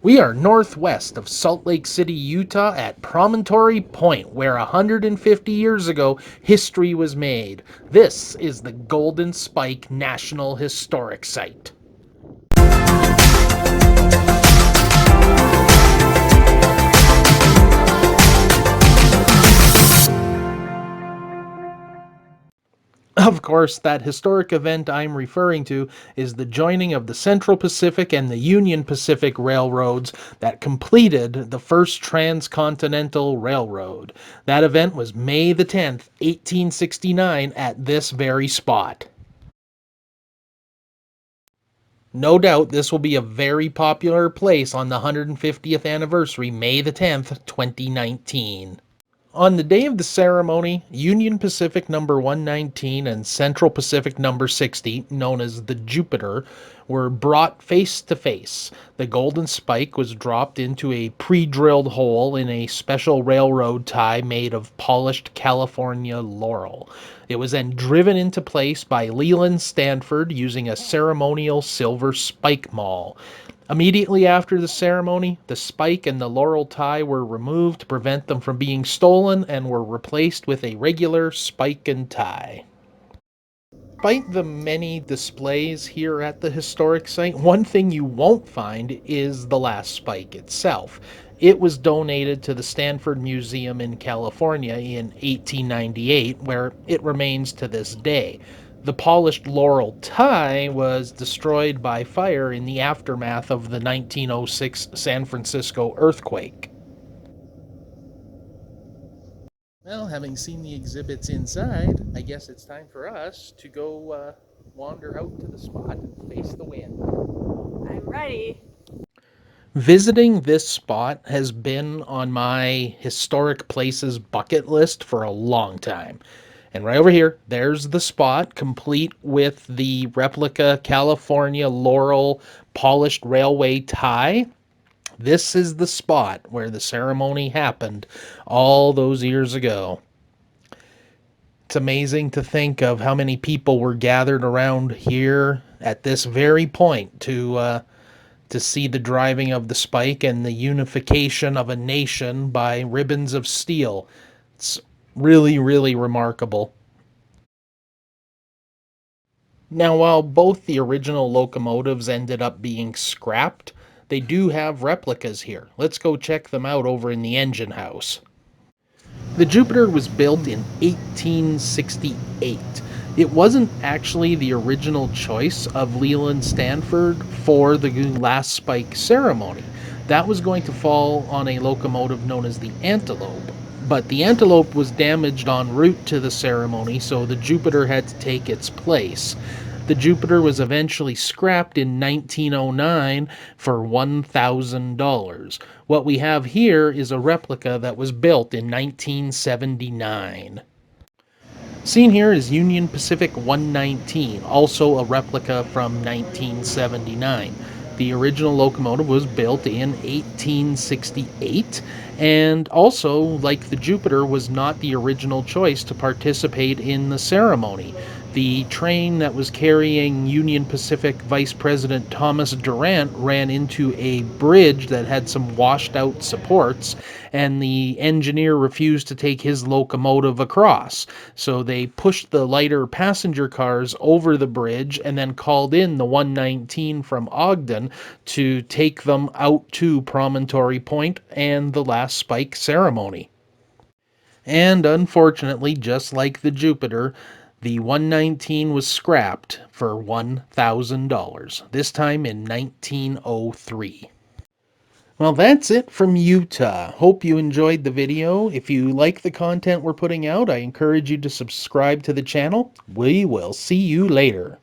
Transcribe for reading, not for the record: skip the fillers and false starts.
We are northwest of Salt Lake City, Utah at Promontory Point, where 150 years ago history was made. This is the Golden Spike National Historic Site. Of course, that historic event I'm referring to is the joining of the Central Pacific and the Union Pacific Railroads that completed the first transcontinental railroad. That event was May the 10th, 1869, at this very spot. No doubt this will be a very popular place on the 150th anniversary, May the 10th, 2019. On the day of the ceremony, Union Pacific number 119 and Central Pacific number 60, known as the Jupiter, were brought face to face. The golden spike was dropped into a pre-drilled hole in a special railroad tie made of polished California laurel. It was then driven into place by Leland Stanford using a ceremonial silver spike maul. Immediately after the ceremony, the spike and the laurel tie were removed to prevent them from being stolen and were replaced with a regular spike and tie. Despite the many displays here at the historic site, one thing you won't find is the last spike itself. It was donated to the Stanford Museum in California in 1898, where it remains to this day. The polished laurel tie was destroyed by fire in the aftermath of the 1906 San Francisco earthquake. Well, having seen the exhibits inside, I guess it's time for us to go wander out to the spot and face the wind. I'm ready. Visiting this spot has been on my historic places bucket list for a long time. And right over here, there's the spot, complete with the replica California laurel polished railway tie. This is the spot where the ceremony happened all those years ago. It's amazing to think of how many people were gathered around here at this very point to see the driving of the spike and the unification of a nation by ribbons of steel. It's really, really remarkable. Now, while both the original locomotives ended up being scrapped, they do have replicas here. Let's go check them out over in the engine house. The Jupiter was built in 1868. It wasn't actually the original choice of Leland Stanford for the last spike ceremony. That was going to fall on a locomotive known as the Antelope. But the Antelope was damaged en route to the ceremony, so the Jupiter had to take its place. The Jupiter was eventually scrapped in 1909 for $1,000. What we have here is a replica that was built in 1979. Seen here is Union Pacific 119, also a replica from 1979. The original locomotive was built in 1868, and also, like the Jupiter, was not the original choice to participate in the ceremony. The train that was carrying Union Pacific Vice President Thomas Durant ran into a bridge that had some washed out supports, and the engineer refused to take his locomotive across. So they pushed the lighter passenger cars over the bridge and then called in the 119 from Ogden to take them out to Promontory Point and the last spike ceremony. And unfortunately, just like the Jupiter, the 119 was scrapped for $1,000, this time in 1903. Well, that's it from Utah. Hope you enjoyed the video. If you like the content we're putting out, I encourage you to subscribe to the channel. We will see you later.